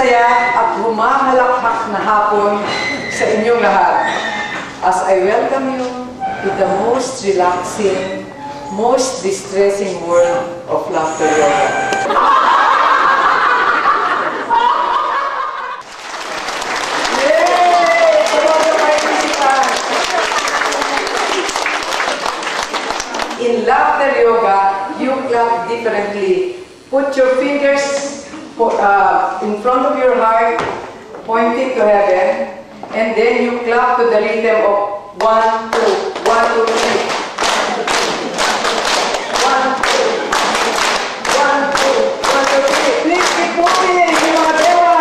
masaya at humahalakhak na hapon sa inyong lahat as I welcome you to the most relaxing, most distressing world of laughter yoga. In laughter yoga, you clap differently. Put your fingers in front of your heart, pointing to heaven, and then you clap to the rhythm of 1, 2, 1, 2, 3. 1, 2, 1, 2, 1, 2, 3. Please keep moving, mga dewa!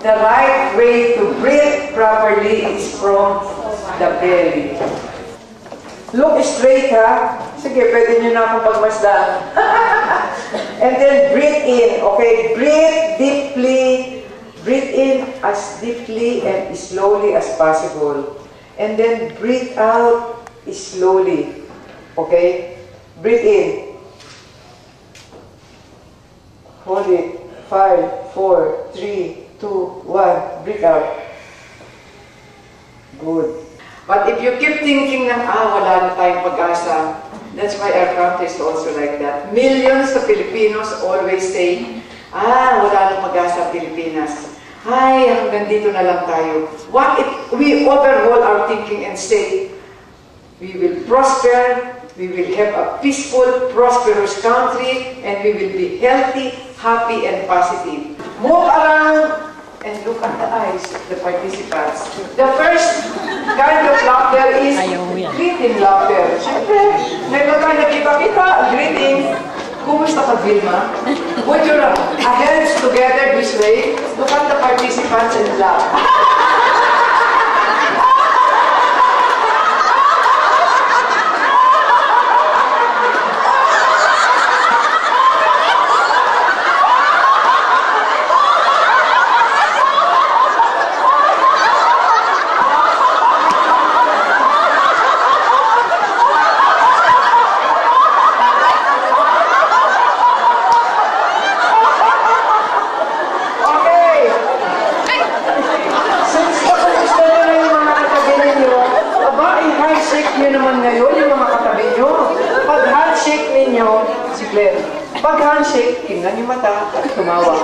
The right way to breathe properly is from the belly. Look straight, ha? Sige, pwede nyo na akong pagmasdan. And then breathe in, okay? Breathe deeply. Breathe in as deeply and slowly as possible. And then breathe out slowly, okay? Breathe in. Hold it. 5, 4, 3, 2, 1, breathe out. Good. But if you keep thinking na, wala na tayong pag-asa, that's why our country is also like that. Millions of Filipinos always say, wala na pag-asa Pilipinas. Ay, hanggang dito na lang tayo. What if we overhaul our thinking and say, we will prosper, we will have a peaceful, prosperous country, and we will be healthy, happy, and positive. Move around and look at the eyes of the participants. The first kind of laughter is greeting laughter. Siyempre, meron tayo nakita-kita, greeting. Kumusta ka, Vilma? Put your hands together this way. Look at the participants and laugh. Pag handshake, tingnan yung mata at tumawa.